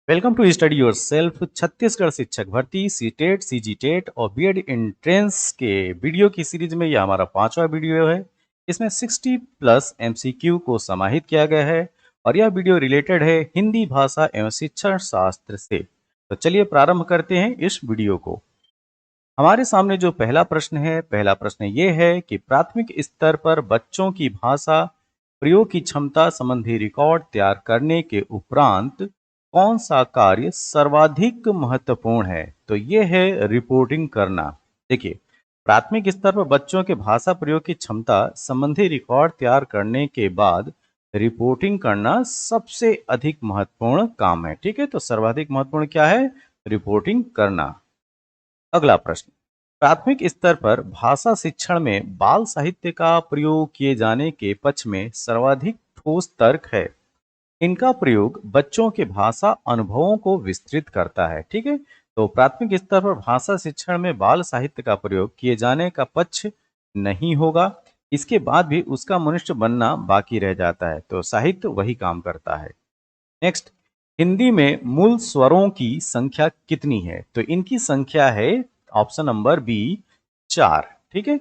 Welcome to study yourself. Chhattisgarh शिक्षक भर्ती CTET CGTET और बीएड एंट्रेंस के वीडियो की सीरीज में यह हमारा 5वां वीडियो है। इसमें 60+ एमसीक्यू को समाहित किया गया है और यह वीडियो रिलेटेड है हिंदी भाषा एवं शिक्षण शास्त्र से। तो चलिए प्रारंभ करते हैं इस वीडियो को। हमारे सामने जो पहला प्रश्न ये है कि प्राथमिक स्तर पर बच्चों की भाषा प्रयोग की क्षमता संबंधी रिकॉर्ड तैयार करने के उपरांत कौन सा कार्य सर्वाधिक महत्वपूर्ण है? तो ये है रिपोर्टिंग करना। देखिए, प्राथमिक स्तर पर बच्चों के भाषा प्रयोग की क्षमता संबंधी रिकॉर्ड तैयार करने के बाद रिपोर्टिंग करना सबसे अधिक महत्वपूर्ण काम है। ठीक है, तो सर्वाधिक महत्वपूर्ण क्या है? रिपोर्टिंग करना। अगला प्रश्न, प्राथमिक स्तर पर भाषा शिक्षण में बाल साहित्य का प्रयोग किए जाने के पक्ष में सर्वाधिक ठोस तर्क है। इनका प्रयोग बच्चों के भाषा अनुभवों को विस्तृत करता है। ठीक है, तो प्राथमिक स्तर पर भाषा शिक्षण में बाल साहित्य का प्रयोग किए जाने का पक्ष नहीं होगा। इसके बाद भी उसका मनुष्य बनना बाकी रह जाता है, तो साहित्य वही काम करता है। नेक्स्ट, हिंदी में मूल स्वरों की संख्या कितनी है? तो इनकी संख्या है ऑप्शन नंबर बी 4। ठीक है,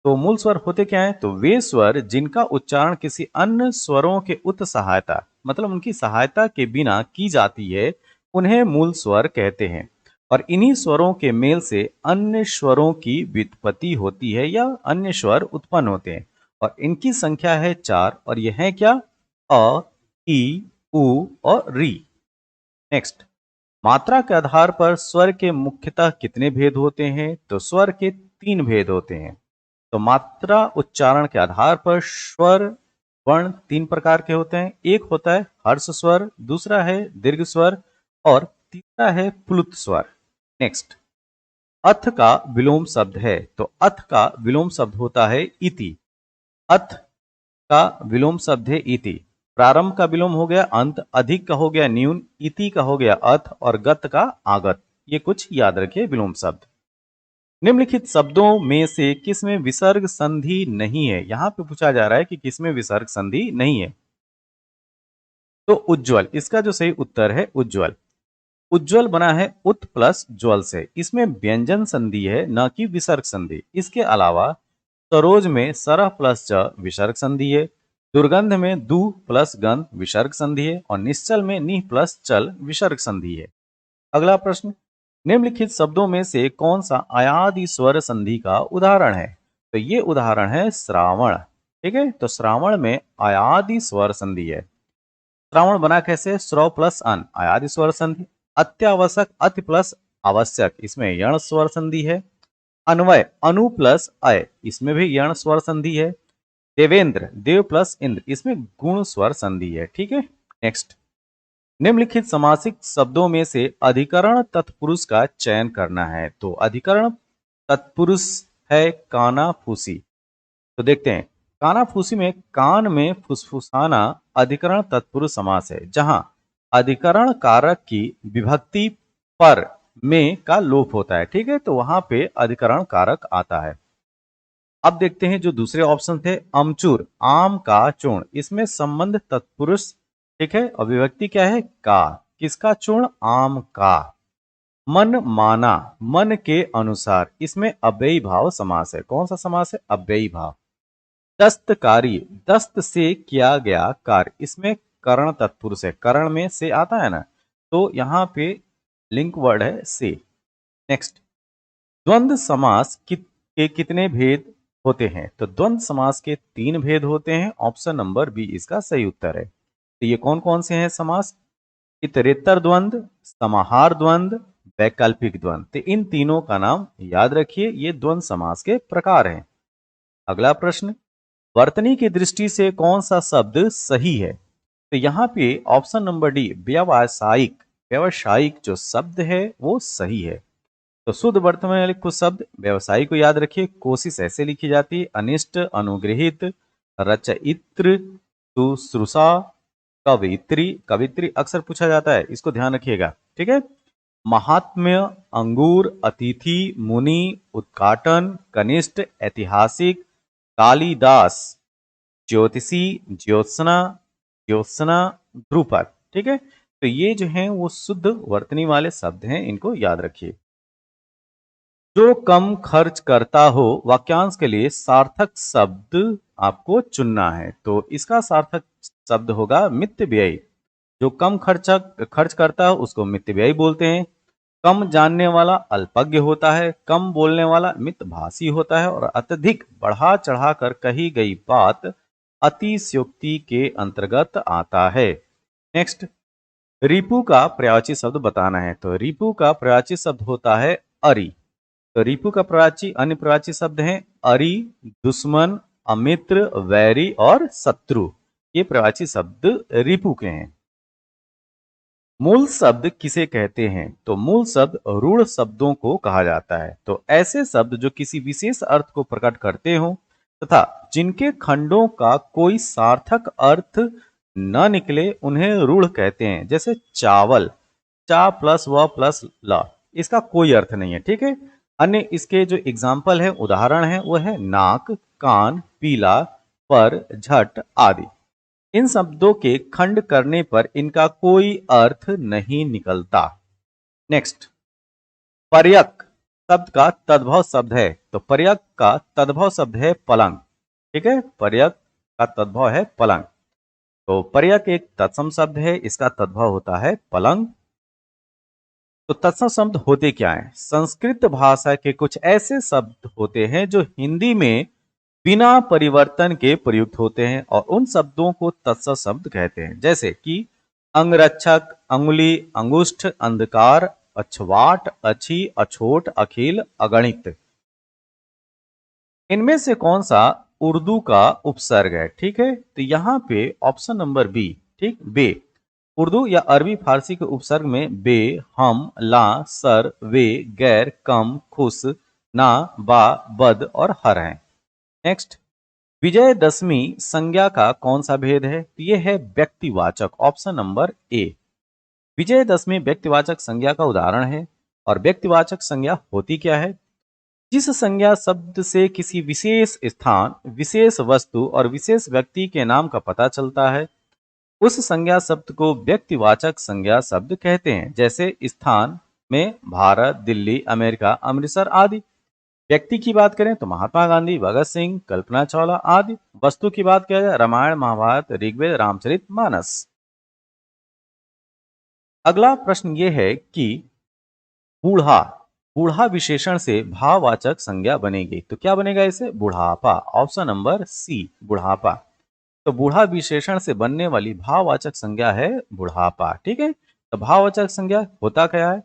तो मूल स्वर होते क्या है? तो वे स्वर जिनका उच्चारण किसी अन्य स्वरों के उत सहायता मतलब उनकी सहायता के बिना की जाती है उन्हें मूल स्वर कहते हैं। और इन्हीं स्वरों के मेल से अन्य स्वरों की व्युत्पत्ति होती है या अन्य स्वर उत्पन्न होते हैं। और इनकी संख्या है 4 और यह है क्या? अ, ई, उ और री। नेक्स्ट, मात्रा के आधार पर स्वर के मुख्यतः कितने भेद होते हैं? तो स्वर के 3 भेद होते हैं। तो मात्रा उच्चारण के आधार पर स्वर वर्ण 3 प्रकार के होते हैं। एक होता है हर्ष स्वर, दूसरा है दीर्घ स्वर और तीसरा है प्लुत स्वर। नेक्स्ट, अथ का विलोम शब्द है। तो अथ का विलोम शब्द होता है इति। अथ का विलोम शब्द है इति। प्रारंभ का विलोम हो गया अंत, अधिक का हो गया न्यून, इति का हो गया अथ और गत का आगत। ये कुछ याद रखिए विलोम शब्द। निम्नलिखित शब्दों में से किसमें विसर्ग संधि नहीं है? यहां पे पूछा जा रहा है कि किसमें विसर्ग संधि नहीं है। तो उज्ज्वल, इसका जो सही उत्तर है उज्ज्वल। उज्ज्वल बना है उत प्लस ज्वल से। इसमें व्यंजन संधि है, न कि विसर्ग संधि। इसके अलावा सरोज में सरह प्लस च विसर्ग संधि है। दुर्गंध में दू प्लस गंध विसर्ग संधि है और निश्चल में नी प्लस चल विसर्ग संधि है। अगला प्रश्न, निम्नलिखित शब्दों में से कौन सा अयादि स्वर संधि का उदाहरण है? तो ये उदाहरण है श्रावण। ठीक है, तो श्रावण में अयादि स्वर संधि है। श्रावण बना कैसे? श्रव प्लस अन अयादि स्वर संधि। अत्यावश्यक अति प्लस आवश्यक, इसमें यण स्वर संधि है। अन्वय अनु प्लस अय, इसमें भी यण स्वर संधि है। देवेंद्र देव प्लस इंद्र, इसमें गुण स्वर संधि है। ठीक है, नेक्स्ट, निम्नलिखित समासिक शब्दों में से अधिकरण तत्पुरुष का चयन करना है। तो अधिकरण तत्पुरुष है कानाफूसी। तो देखते हैं, कानाफूसी में कान में फुसफुसाना अधिकरण तत्पुरुष समास है, जहां अधिकरण कारक की विभक्ति पर में का लोप होता है। ठीक है, तो वहां पे अधिकरण कारक आता है। अब देखते हैं जो दूसरे ऑप्शन थे, अमचूर आम का चूर्ण, इसमें संबंध तत्पुरुष। ठीक है, और विभक्ति क्या है? का। किसका चूर्ण? आम का। मन माना मन के अनुसार, इसमें अव्ययी भाव समास है। कौन सा समास है? अव्ययी भाव। दस्तकारी दस्त से किया गया कार्य, इसमें करण तत्पुरुष है। करण में से आता है ना, तो यहाँ पे लिंक वर्ड है से। नेक्स्ट, द्वंद्व समास के कितने भेद होते हैं? तो द्वंद्व समास के 3 भेद होते हैं। ऑप्शन नंबर बी इसका सही उत्तर है। तो ये कौन कौन से हैं समास? इतरेतर द्वंद्व, समाहार द्वंद्व, वैकल्पिक द्वंद्व। तो इन तीनों का नाम याद रखिए, ये द्वंद्व समास के प्रकार हैं। अगला प्रश्न, वर्तनी की दृष्टि से कौन सा शब्द सही है? तो यहाँ पे ऑप्शन नंबर डी व्यावसायिक, व्यावसायिक जो शब्द है वो सही है। तो शुद्ध वर्तमान वाले कुछ शब्द व्यवसायी को याद रखिए। कोशिश ऐसे लिखी जाती है, अनिष्ट, अनुग्रहित, रचयित्र, शुश्रूषा, कवित्री। कवित्री अक्सर पूछा जाता है, इसको ध्यान रखिएगा। ठीक है, महात्म्य, अंगूर, अतिथि, मुनि, उद्घाटन, कनिष्ठ, ऐतिहासिक, कालिदास, ज्योतिषी, ज्योत्सना, ज्योत्सना, ध्रुपद। ठीक है, तो ये जो हैं वो शुद्ध वर्तनी वाले शब्द हैं, इनको याद रखिए। जो कम खर्च करता हो, वाक्यांश के लिए सार्थक शब्द आपको चुनना है। तो इसका सार्थक शब्द होगा मित व्ययी। जो कम खर्च करता है उसको मित व्ययी बोलते हैं। कम जानने वाला अल्पज्ञ होता है, कम बोलने वाला मितभाषी होता है, और अत्यधिक बढ़ा चढ़ा कर कही गई बात अतिशयोक्ति के अंतर्गत आता है। नेक्स्ट, रिपु का पर्यायवाची शब्द बताना है। तो रिपु का पर्यायवाची शब्द होता है अरि। तो रिपु का पर्यायवाची अन्य पर्यायवाची शब्द हैं अरि, दुश्मन, अमित्र, वैरी और शत्रु। ये पर्यायवाची शब्द रिपु के हैं। मूल शब्द किसे कहते हैं? तो मूल शब्द रूढ़ शब्दों को कहा जाता है। तो ऐसे शब्द जो किसी विशेष अर्थ को प्रकट करते हो तथा जिनके खंडों का कोई सार्थक अर्थ न निकले उन्हें रूढ़ कहते हैं। जैसे चावल, चा प्लस व प्लस ला, इसका कोई अर्थ नहीं है, ठीक है। अन्य इसके जो एग्जाम्पल है, उदाहरण है, वो है नाक, कान, पीला, पर, झट आदि। इन शब्दों के खंड करने पर इनका कोई अर्थ नहीं निकलता। नेक्स्ट, पर्यक शब्द का तद्भव शब्द है। तो पर्यक का तद्भव शब्द है पलंग, ठीक है। पर्यक का तद्भव है पलंग। तो पर्यक एक तत्सम शब्द है, इसका तद्भव होता है पलंग। तो तत्सम शब्द होते क्या हैं? संस्कृत भाषा के कुछ ऐसे शब्द होते हैं जो हिंदी में बिना परिवर्तन के प्रयुक्त होते हैं और उन शब्दों को तत्सम शब्द कहते हैं। जैसे कि अंगरक्षक, अंगुली, अंगुष्ठ, अंधकार, अछवाट, अच्छी, अछोट, अखिल, अगणित। इनमें से कौन सा उर्दू का उपसर्ग है? ठीक है, तो यहाँ पे ऑप्शन नंबर बी, ठीक, बे। उर्दू या अरबी फारसी के उपसर्ग में बे, हम, ला, सर, वे, गैर, कम, खुश, ना, बा, बद और हर हैं। नेक्स्ट, विजयदशमी संज्ञा का कौन सा भेद है? तो ये है व्यक्तिवाचक, ऑप्शन नंबर ए। विजयदशमी व्यक्तिवाचक संज्ञा का उदाहरण है। और व्यक्तिवाचक संज्ञा होती क्या है? जिस संज्ञा शब्द से किसी विशेष स्थान, विशेष वस्तु और विशेष व्यक्ति के नाम का पता चलता है, उस संज्ञा शब्द को व्यक्तिवाचक संज्ञा शब्द कहते हैं। जैसे स्थान में भारत, दिल्ली, अमेरिका, अमृतसर आदि। व्यक्ति की बात करें तो महात्मा गांधी, भगत सिंह, कल्पना चावला आदि। वस्तु की बात किया जाए, रामायण, महाभारत, ऋग्वेद, रामचरितमानस। अगला प्रश्न ये है कि बूढ़ा, बूढ़ा विशेषण से भाववाचक संज्ञा बनेगी। तो क्या बनेगा इसे? बुढ़ापा, ऑप्शन नंबर सी, बुढ़ापा। तो बूढ़ा विशेषण से बनने वाली भाववाचक संज्ञा है बुढ़ापा, ठीक है। तो भाववाचक संज्ञा होता क्या है?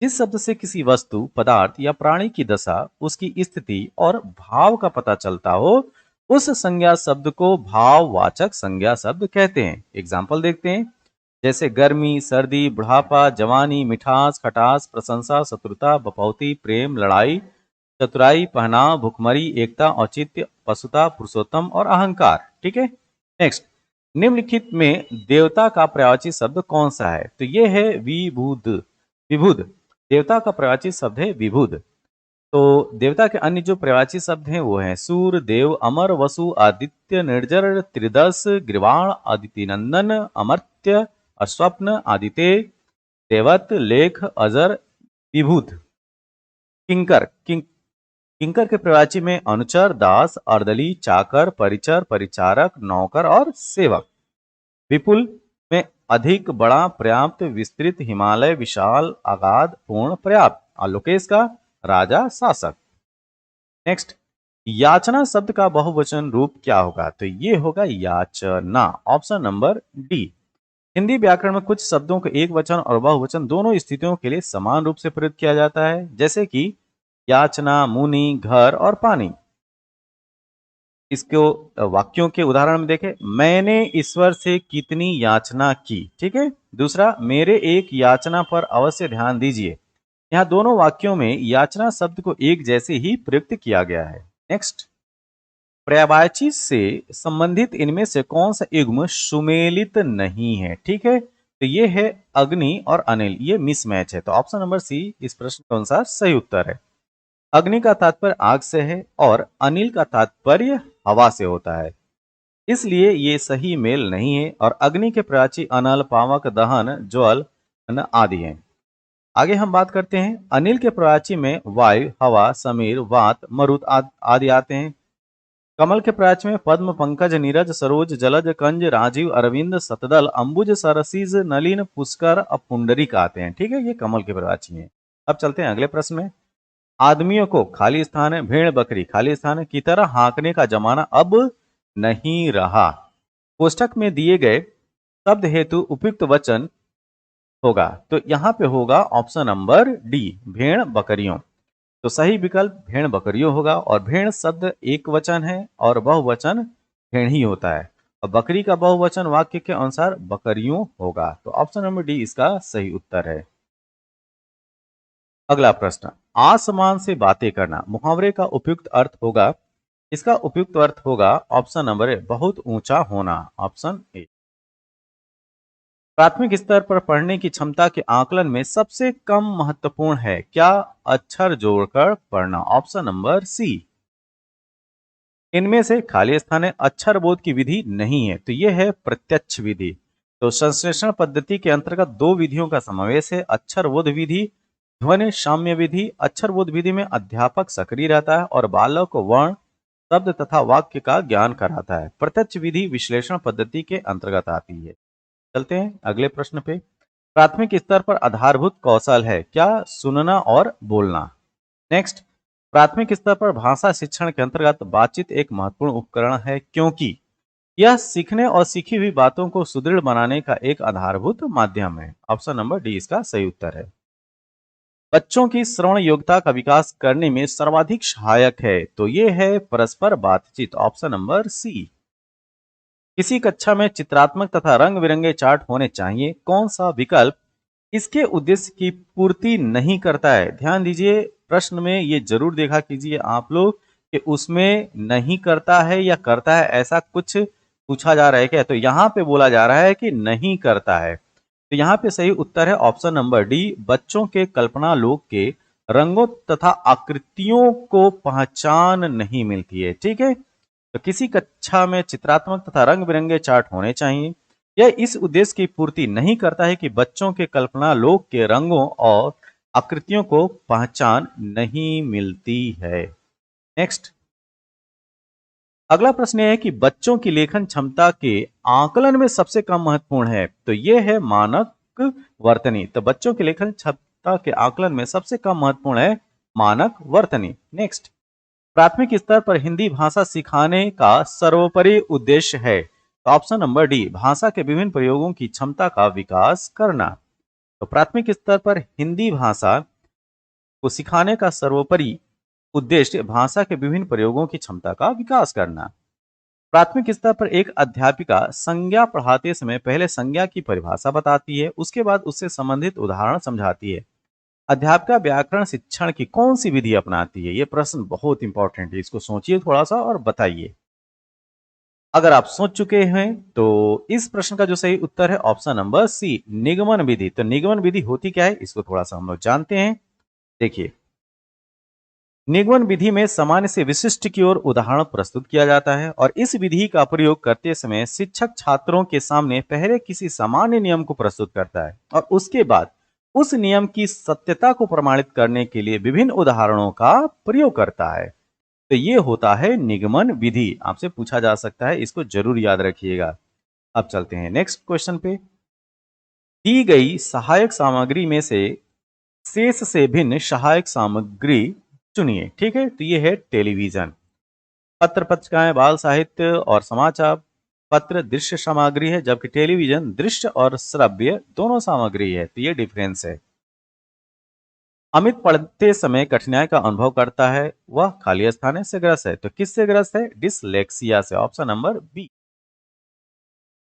जिस शब्द से किसी वस्तु, पदार्थ या प्राणी की दशा, उसकी स्थिति और भाव का पता चलता हो, उस संज्ञा शब्द को भाववाचक संज्ञा शब्द कहते हैं। एग्जाम्पल देखते हैं। जैसे गर्मी, सर्दी, बुढ़ापा, जवानी, मिठास, खटास, प्रशंसा, शत्रुता, बपौती, प्रेम, लड़ाई, चतुराई, पहनाव, भुखमरी, एकता, औचित्य, पशुता, पुरुषोत्तम और अहंकार, ठीक है। नेक्स्ट, निम्नलिखित में देवता का पर्यायवाची शब्द कौन सा है? तो ये है विभुद, विभुद। देवता का पर्यायवाची शब्द है विभुद। तो देवता के अन्य जो पर्यायवाची शब्द हैं वो हैं सूर्य, देव, अमर, वसु, आदित्य, निर्जर, त्रिदश, ग्रीवाण, अदिति नंदन, अमर्त्य, अस्वप्न, आदित्य, देवत, लेख, अजर, विभूत। किंकर, किंकर के पर्यायवाची में अनुचर, दास, अर्दली, चाकर, परिचर, परिचारक, नौकर और सेवक। विपुल में अधिक, बड़ा, पर्याप्त, विस्तृत, हिमालय, विशाल, अगाध, पूर्ण, पर्याप्त। आलोकेश का राजा, शासक। नेक्स्ट, याचना शब्द का बहुवचन रूप क्या होगा? तो ये होगा याचना, ऑप्शन नंबर डी। हिंदी व्याकरण में कुछ शब्दों को एक वचन और बहुवचन दोनों स्थितियों के लिए समान रूप से प्रयुक्त किया जाता है। जैसे कि याचना, मुनि, घर और पानी। इसको वाक्यों के उदाहरण में देखें। मैंने ईश्वर से कितनी याचना की, ठीक है। दूसरा, मेरे एक याचना पर अवश्य ध्यान दीजिए। यहाँ दोनों वाक्यों में याचना शब्द को एक जैसे ही प्रयुक्त किया गया है। नेक्स्ट, पर्यायवाची से संबंधित इनमें से कौन सा युग्म सुमेलित नहीं है? ठीक है, तो ये है अग्नि और अनिल, ये मिसमैच है। तो ऑप्शन नंबर सी इस प्रश्न के अनुसार सही उत्तर है। अग्नि का तात्पर्य आग से है और अनिल का तात्पर्य हवा से होता है। इसलिए ये सही मेल नहीं है। और अग्नि के प्राची अनल, पावक, दहन, ज्वल आदि हैं। आगे हम बात करते हैं अनिल के प्राची में वायु, हवा, समीर, वात, मरुत आदि आते हैं। कमल के प्राच में पद्म, पंकज, नीरज, सरोज, जलज, कंज, राजीव, अरविंद, सतदल, अंबुज, सरसीज, नलिन, पुष्कर, पुंडरीक आते हैं। ठीक है, ये कमल के प्राची हैं। अब चलते हैं अगले प्रश्न में। आदमियों को खाली स्थान, भेड़ बकरी खाली स्थान की तरह हाँकने का जमाना अब नहीं रहा। कोष्ठक में दिए गए शब्द हेतु उपयुक्त वचन होगा। तो यहां पे होगा ऑप्शन नंबर डी, भेड़ बकरियों। तो सही विकल्प भेड़ बकरियों होगा। और भेड़ शब्द एक वचन है और बहुवचन भेड़ ही होता है। और बकरी का बहुवचन वाक्य के अनुसार बकरियों होगा। तो ऑप्शन नंबर डी इसका सही उत्तर है। अगला प्रश्न, आसमान से बातें करना मुहावरे का उपयुक्त अर्थ होगा। इसका उपयुक्त अर्थ होगा ऑप्शन नंबर ए, बहुत ऊंचा होना, ऑप्शन ए। प्राथमिक स्तर पर पढ़ने की क्षमता के आकलन में सबसे कम महत्वपूर्ण है क्या? अक्षर जोड़कर पढ़ना, ऑप्शन नंबर सी। इनमें से खाली स्थान है अक्षर बोध की विधि नहीं है, तो यह है प्रत्यक्ष विधि। तो संश्लेषण पद्धति के अंतर्गत दो विधियों का समावेश है, अक्षर बोध विधि, ध्वनि साम्य विधि। अक्षर बोध विधि में अध्यापक सक्रिय रहता है और बालक को वर्ण, शब्द तथा वाक्य का ज्ञान कराता है। प्रत्यक्ष विधि विश्लेषण पद्धति के अंतर्गत आती है। चलते हैं अगले प्रश्न पे। प्राथमिक स्तर पर आधारभूत कौशल है क्या? सुनना और बोलना। नेक्स्ट, प्राथमिक स्तर पर भाषा शिक्षण के अंतर्गत बातचीत एक महत्वपूर्ण उपकरण है क्योंकि यह सीखने और सीखी हुई बातों को सुदृढ़ बनाने का एक आधारभूत माध्यम है। ऑप्शन नंबर डी इसका सही उत्तर है। बच्चों की श्रवण योग्यता का विकास करने में सर्वाधिक सहायक है, तो ये है परस्पर बातचीत, ऑप्शन नंबर सी। किसी कक्षा में चित्रात्मक तथा रंग बिरंगे चार्ट होने चाहिए, कौन सा विकल्प इसके उद्देश्य की पूर्ति नहीं करता है? ध्यान दीजिए, प्रश्न में ये जरूर देखा कीजिए आप लोग कि उसमें नहीं करता है या करता है, ऐसा कुछ पूछा जा रहा है क्या? तो यहाँ पे बोला जा रहा है कि नहीं करता है। तो यहाँ पे सही उत्तर है ऑप्शन नंबर डी, बच्चों के कल्पना लोक के रंगों तथा आकृतियों को पहचान नहीं मिलती है। ठीक है, तो किसी कक्षा में चित्रात्मक तथा रंग बिरंगे चार्ट होने चाहिए। यह इस उद्देश्य की पूर्ति नहीं करता है कि बच्चों के कल्पना लोक के रंगों और आकृतियों को पहचान नहीं मिलती है। नेक्स्ट, अगला प्रश्न है कि बच्चों की लेखन क्षमता के आकलन में सबसे कम महत्वपूर्ण है, तो यह है मानक वर्तनी। तो बच्चों की लेखन क्षमता के आकलन में सबसे कम महत्वपूर्ण है मानक वर्तनी। नेक्स्ट, प्राथमिक स्तर पर हिंदी भाषा सिखाने का सर्वोपरि उद्देश्य है, तो ऑप्शन नंबर डी, भाषा के विभिन्न प्रयोगों की क्षमता का विकास करना। तो प्राथमिक स्तर पर हिंदी भाषा को सिखाने का सर्वोपरि उद्देश्य भाषा के विभिन्न प्रयोगों की क्षमता का विकास करना। प्राथमिक स्तर पर एक अध्यापिका संज्ञा पढ़ाते समय पहले संज्ञा की परिभाषा बताती है, उसके बाद उससे संबंधित उदाहरण समझाती है। अध्यापिका व्याकरण शिक्षण की कौन सी विधि अपनाती है? ये प्रश्न बहुत इंपॉर्टेंट है, इसको सोचिए थोड़ा सा और बताइए। अगर आप सोच चुके हैं तो इस प्रश्न का जो सही उत्तर है ऑप्शन नंबर सी, निगमन विधि। तो निगमन विधि होती क्या है, इसको थोड़ा सा हम लोग जानते हैं। देखिए, निगमन विधि में सामान्य से विशिष्ट की ओर उदाहरण प्रस्तुत किया जाता है और इस विधि का प्रयोग करते समय शिक्षक छात्रों के सामने पहले किसी सामान्य नियम को प्रस्तुत करता है और उसके बाद उस नियम की सत्यता को प्रमाणित करने के लिए विभिन्न उदाहरणों का प्रयोग करता है। तो ये होता है निगमन विधि। आपसे पूछा जा सकता है, इसको जरूर याद रखिएगा। अब चलते हैं नेक्स्ट क्वेश्चन पे। दी गई सहायक सामग्री में से शेष से भिन्न सहायक सामग्री चुनिए। ठीक है, तो ये है टेलीविजन, पत्र पत्रिकाएं, बाल साहित्य और समाचार पत्र दृश्य सामग्री है, जबकि टेलीविजन दृश्य और श्रव्य दोनों सामग्री है। तो ये डिफरेंस है। अमित पढ़ते समय कठिनाई का अनुभव करता है, वह खाली स्थान से ग्रस्त है। तो किससे ग्रस्त है? डिसलेक्सिया से, ऑप्शन नंबर बी।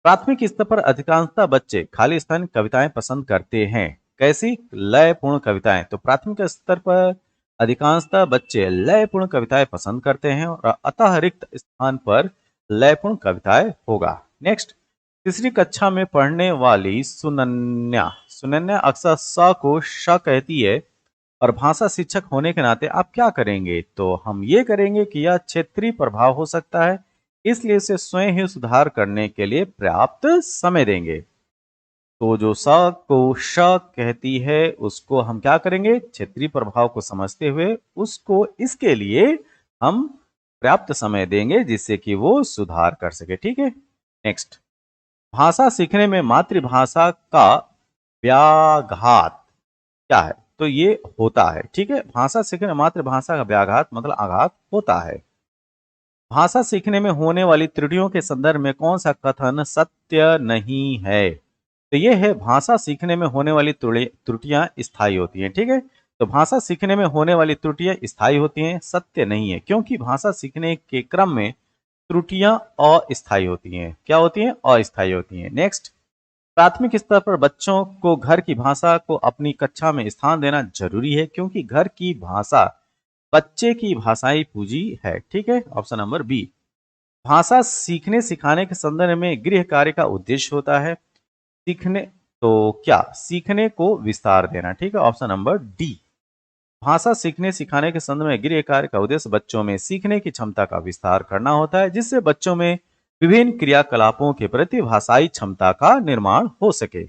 प्राथमिक स्तर पर अधिकांशतः बच्चे खाली स्थान कविताएं पसंद करते हैं, कैसी? लयपूर्ण कविताएं। तो प्राथमिक स्तर पर अधिकांशतः बच्चे लयपूर्ण कविताएं पसंद करते हैं और अतः रिक्त स्थान पर लयपूर्ण कविताएं होगा। नेक्स्ट, तीसरी कक्षा में पढ़ने वाली सुनन्या सुनन्या अक्सर स को श कहती है और भाषा शिक्षक होने के नाते आप क्या करेंगे? तो हम ये करेंगे कि यह क्षेत्रीय प्रभाव हो सकता है, इसलिए इसे स्वयं ही सुधार करने के लिए पर्याप्त समय देंगे। तो जो स को श कहती है उसको हम क्या करेंगे, क्षेत्रीय प्रभाव को समझते हुए उसको इसके लिए हम पर्याप्त समय देंगे जिससे कि वो सुधार कर सके। ठीक है। नेक्स्ट, भाषा सीखने में मातृभाषा का व्याघात क्या है? तो ये होता है। ठीक है, भाषा सीखने में मातृभाषा का व्याघात मतलब आघात होता है। भाषा सीखने में होने वाली त्रुटियों के संदर्भ में कौन सा कथन सत्य नहीं है? तो ये है, भाषा सीखने में होने वाली त्रुटियां स्थायी होती हैं। ठीक है, तो भाषा सीखने में होने वाली त्रुटियां स्थायी होती हैं, सत्य नहीं है, क्योंकि भाषा सीखने के क्रम में त्रुटियां अस्थायी होती हैं। क्या होती हैं? अस्थायी होती हैं। नेक्स्ट, प्राथमिक स्तर पर बच्चों को घर की भाषा को अपनी कक्षा में स्थान देना जरूरी है, क्योंकि घर की भाषा बच्चे की भाषाई पूंजी है। ठीक है, ऑप्शन नंबर बी। भाषा सीखने सिखाने के संदर्भ में गृह कार्य का उद्देश्य होता है सीखने, तो क्या? सीखने को विस्तार देना। ठीक है, ऑप्शन नंबर डी। भाषा सीखने सिखाने के संदर्भ में गृह कार्य का उद्देश्य बच्चों में सीखने की क्षमता का विस्तार करना होता है, जिससे बच्चों में विभिन्न क्रियाकलापों के प्रति भाषाई क्षमता का निर्माण हो सके।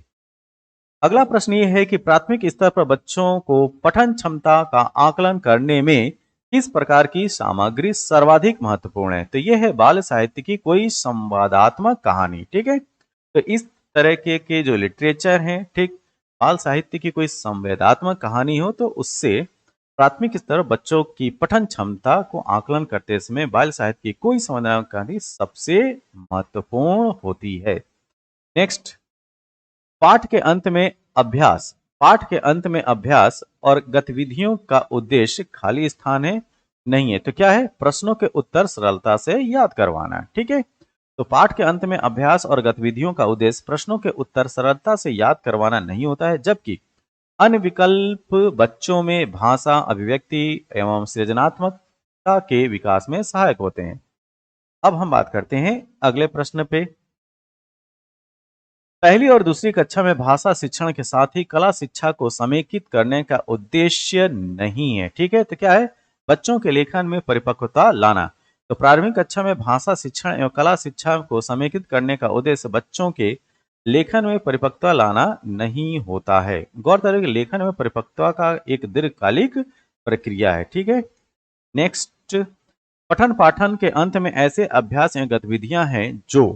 अगला प्रश्न ये है कि प्राथमिक स्तर पर बच्चों को पठन क्षमता का आकलन करने में किस प्रकार की सामग्री सर्वाधिक महत्वपूर्ण है? तो यह है बाल साहित्य की कोई संवादात्मक कहानी। ठीक है, तो इस तरह के जो लिटरेचर हैं, ठीक, बाल साहित्य की कोई संवेदात्मक कहानी हो तो उससे प्राथमिक स्तर बच्चों की पठन क्षमता को आकलन करते समय बाल साहित्य की कोई संवेदात्मक कहानी सबसे महत्वपूर्ण होती है। नेक्स्ट, पाठ के अंत में अभ्यास। पाठ के अंत में अभ्यास और गतिविधियों का उद्देश्य खाली स्थान है नहीं है, तो क्या है? प्रश्नों के उत्तर सरलता से याद करवाना। ठीक है, तो पाठ के अंत में अभ्यास और गतिविधियों का उद्देश्य प्रश्नों के उत्तर सरलता से याद करवाना नहीं होता है, जबकि अन्य विकल्प बच्चों में भाषा, अभिव्यक्ति एवं सृजनात्मकता के विकास में सहायक होते हैं। अब हम बात करते हैं अगले प्रश्न पे। पहली और दूसरी कक्षा में भाषा शिक्षण के साथ ही कला शिक्षा को समेकित करने का उद्देश्य नहीं है। ठीक है, तो क्या है? बच्चों के लेखन में परिपक्वता लाना। तो प्रारंभिक कक्षा में भाषा शिक्षण एवं कला शिक्षा को समेकित करने का उद्देश्य बच्चों के लेखन में परिपक्वता लाना नहीं होता है। गौरतलब है कि लेखन में परिपक्वता का एक दीर्घकालिक प्रक्रिया है। ठीक है। नेक्स्ट, पठन पाठन के अंत में ऐसे अभ्यास एवं गतिविधियां हैं जो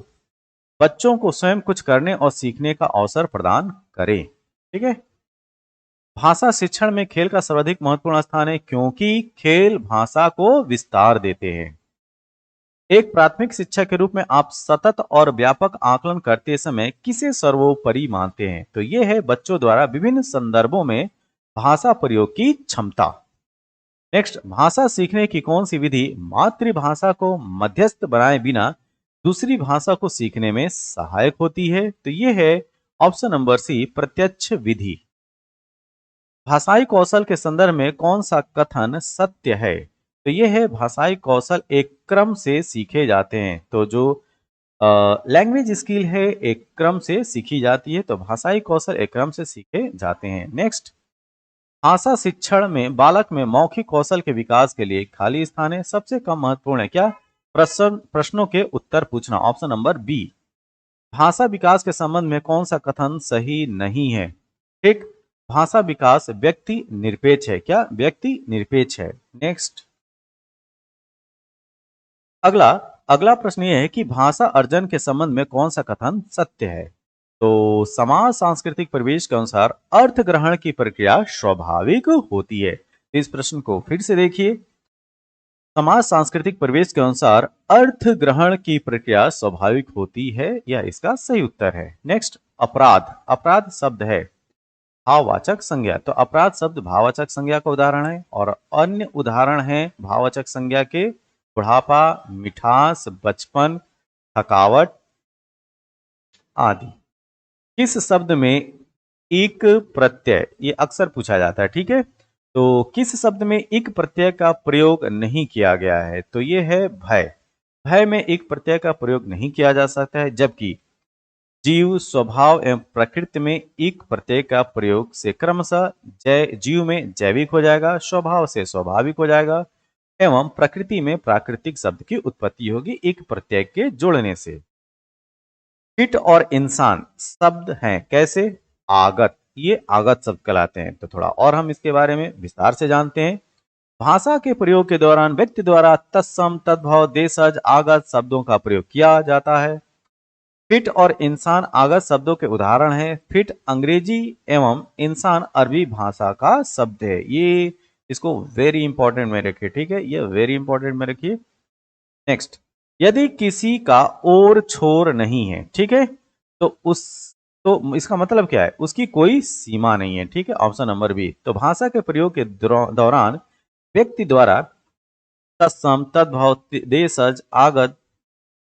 बच्चों को स्वयं कुछ करने और सीखने का अवसर प्रदान करें। ठीक है, भाषा शिक्षण में खेल का सर्वाधिक महत्वपूर्ण स्थान है, क्योंकि खेल भाषा को विस्तार देते हैं। एक प्राथमिक शिक्षा के रूप में आप सतत और व्यापक आकलन करते समय किसे सर्वोपरि मानते हैं? तो यह है बच्चों द्वारा विभिन्न संदर्भों में भाषा प्रयोग की क्षमता। नेक्स्ट, भाषा सीखने की कौन सी विधि मातृभाषा को मध्यस्थ बनाए बिना दूसरी भाषा को सीखने में सहायक होती है? तो यह है ऑप्शन नंबर सी, प्रत्यक्ष विधि। भाषाई कौशल के संदर्भ में कौन सा कथन सत्य है? तो यह है, भाषाई कौशल एक क्रम से सीखे जाते हैं। तो जो लैंग्वेज स्किल है एक क्रम से सीखी जाती है, तो भाषाई कौशल एक क्रम से सीखे जाते हैं। नेक्स्ट, भाषा शिक्षण में बालक में मौखिक कौशल के विकास के लिए खाली स्थान है, सबसे कम महत्वपूर्ण है क्या? प्रश्नों के उत्तर पूछना, ऑप्शन नंबर बी। भाषा विकास के संबंध में कौन सा कथन सही नहीं है? ठीक, भाषा विकास व्यक्ति निरपेक्ष है। क्या? व्यक्ति निरपेक्ष है। नेक्स्ट, अगला अगला प्रश्न ये है कि भाषा अर्जन के संबंध में कौन सा कथन सत्य है? तो समाज सांस्कृतिक परिवेश के अनुसार अर्थ ग्रहण की प्रक्रिया स्वाभाविक होती है। इस प्रश्न को फिर से देखिए। समाज सांस्कृतिक परिवेश के अनुसार अर्थ ग्रहण की प्रक्रिया स्वाभाविक होती है, यह इसका सही उत्तर है। नेक्स्ट, अपराध। अपराध शब्द है भाववाचक संज्ञा, तो अपराध शब्द भाववाचक संज्ञा का उदाहरण है, और अन्य उदाहरण है भाववाचक संज्ञा के बुढ़ापा, मिठास, बचपन, थकावट आदि। किस शब्द में एक प्रत्यय, ये अक्सर पूछा जाता है, ठीक है, तो किस शब्द में एक प्रत्यय का प्रयोग नहीं किया गया है? तो ये है भय। भय में एक प्रत्यय का प्रयोग नहीं किया जा सकता है, जबकि जीव, स्वभाव एवं प्रकृति में एक प्रत्यय का प्रयोग से क्रमशः जीव में जैविक हो जाएगा, स्वभाव से स्वाभाविक हो जाएगा एवं प्रकृति में प्राकृतिक शब्द की उत्पत्ति होगी एक प्रत्यय के जोड़ने से। कीट और इंसान शब्द हैं कैसे? आगत, ये आगत शब्द कहलाते हैं। तो थोड़ा और हम इसके बारे में विस्तार से जानते हैं। भाषा के प्रयोग के दौरान व्यक्ति द्वारा तत्सम, तद्भव, देशज, आगत शब्दों का प्रयोग किया जाता है। फिट और इंसान आगत शब्दों के उदाहरण हैं। फिट अंग्रेजी एवं इंसान अरबी भाषा का शब्द है। ये इसको वेरी इंपॉर्टेंट में रखिए, ठीक है, ये वेरी इंपॉर्टेंट में रखिए। नेक्स्ट, यदि किसी का और छोर नहीं है, ठीक है, तो इसका मतलब क्या है? उसकी कोई सीमा नहीं है, ठीक है, ऑप्शन नंबर बी। तो भाषा के प्रयोग के दौरान व्यक्ति द्वारा तत्सम, तद्भव, देशज, आगत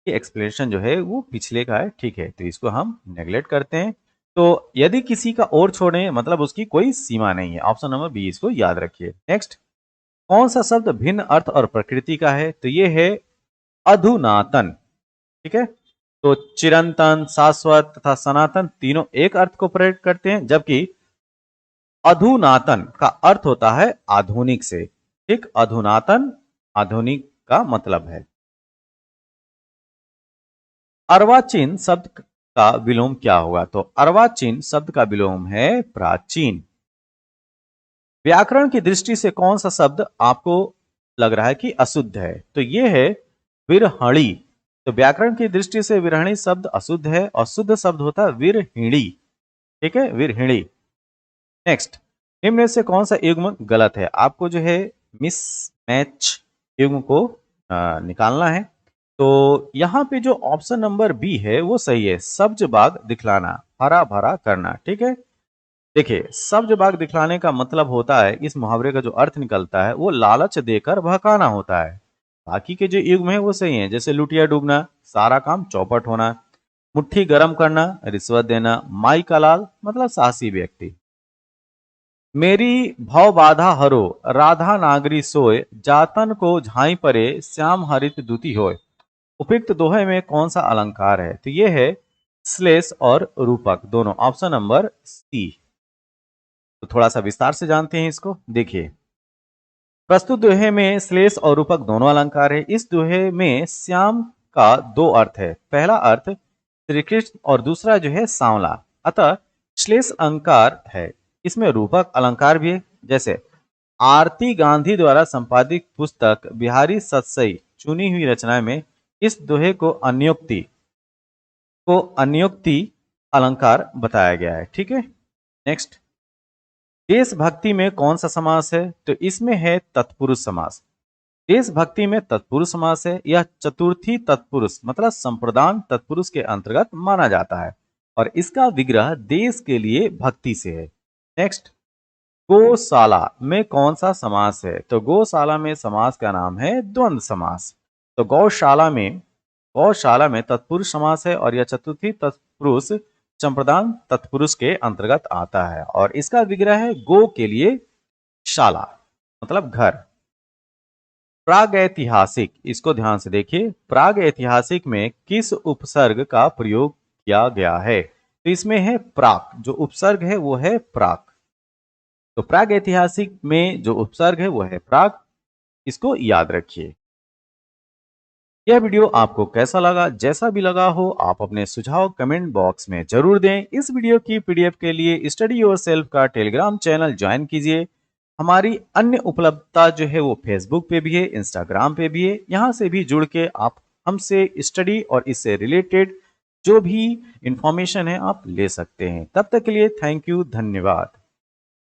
की एक्सप्लेनेशन जो है वो पिछले का है, ठीक है, तो इसको हम नेग्लेक्ट करते हैं। तो यदि किसी का और छोड़े मतलब उसकी कोई सीमा नहीं है, ऑप्शन नंबर बी इसको याद रखिए। नेक्स्ट, कौन सा शब्द भिन्न अर्थ और प्रकृति का है? तो ये है अधुनातन, ठीक है। तो चिरंतन, शाश्वत तथा सनातन तीनों एक अर्थ को प्रकट करते हैं, जबकि अधुनातन का अर्थ होता है आधुनिक से, ठीक, अधुनातन आधुनिक का मतलब है। अर्वाचीन शब्द का विलोम क्या होगा? तो अर्वाचीन शब्द का विलोम है प्राचीन। व्याकरण की दृष्टि से कौन सा शब्द आपको लग रहा है कि अशुद्ध है? तो ये है विरहणी। तो व्याकरण की दृष्टि से विरहणी शब्द अशुद्ध है और शुद्ध शब्द होता है विरहिणी, ठीक है, विरहिणी। नेक्स्ट, निम्न में से कौन सा युग्म गलत है? आपको जो है मिस मैच युग्म को निकालना है। तो यहाँ पे जो ऑप्शन नंबर बी है वो सही है, सब्ज बाग दिखलाना, हरा भरा करना, ठीक है। देखिए, सब्ज बाग दिखलाने का मतलब होता है, इस मुहावरे का जो अर्थ निकलता है वो लालच देकर भकाना होता है। बाकी के जो युग्म है वो सही है, जैसे लुटिया डूबना, सारा काम चौपट होना, मुट्ठी गरम करना, रिश्वत देना, माई का लाल मतलब साहसी व्यक्ति। मेरी भव बाधा हरो, राधा नागरी सोय, जातन को झाई परे, श्याम हरित दूती होय। उपयुक्त दोहे में कौन सा अलंकार है? तो ये है श्लेष और रूपक दोनों, ऑप्शन नंबर सी। तो थोड़ा सा विस्तार से जानते हैं इसको। देखिए, प्रस्तुत दोहे में श्लेष और रूपक दोनों अलंकार है। इस दोहे में श्याम का दो अर्थ है, पहला अर्थ श्री कृष्ण और दूसरा जो है सांवला, अतः श्लेष अलंकार है। इसमें रूपक अलंकार भी है, जैसे आरती गांधी द्वारा संपादित पुस्तक बिहारी सतसई चुनी हुई रचना में इस दोहे को अन्योक्ति अलंकार बताया गया है, ठीक है। नेक्स्ट, देशभक्ति में कौन सा समास है? तो इसमें है तत्पुरुष समास। देशभक्ति में तत्पुरुष समास है। यह चतुर्थी तत्पुरुष मतलब संप्रदान तत्पुरुष के अंतर्गत माना जाता है और इसका विग्रह देश के लिए भक्ति से है। नेक्स्ट, गौशाला में कौन सा समास है? तो गौशाला में समास का नाम है द्वंद्व समास। तो गौशाला में तत्पुरुष समास है और यह चतुर्थी तत्पुरुष संप्रदान तत्पुरुष के अंतर्गत आता है और इसका विग्रह है गो के लिए शाला मतलब घर। प्रागैतिहासिक, इसको ध्यान से देखिए, प्रागैतिहासिक में किस उपसर्ग का प्रयोग किया गया है? तो इसमें है प्राक, जो उपसर्ग है वो है प्राक। तो प्रागैतिहासिक में जो उपसर्ग है वो है प्राक, इसको याद रखिए। यह वीडियो आपको कैसा लगा? जैसा भी लगा हो आप अपने सुझाव कमेंट बॉक्स में जरूर दें। इस वीडियो की पीडीएफ के लिए स्टडी योरसेल्फ का टेलीग्राम चैनल ज्वाइन कीजिए। हमारी अन्य उपलब्धता जो है वो फेसबुक पे भी है, इंस्टाग्राम पे भी है, यहाँ से भी जुड़ के आप हमसे स्टडी और इससे रिलेटेड जो भी इंफॉर्मेशन है आप ले सकते हैं। तब तक के लिए थैंक यू, धन्यवाद।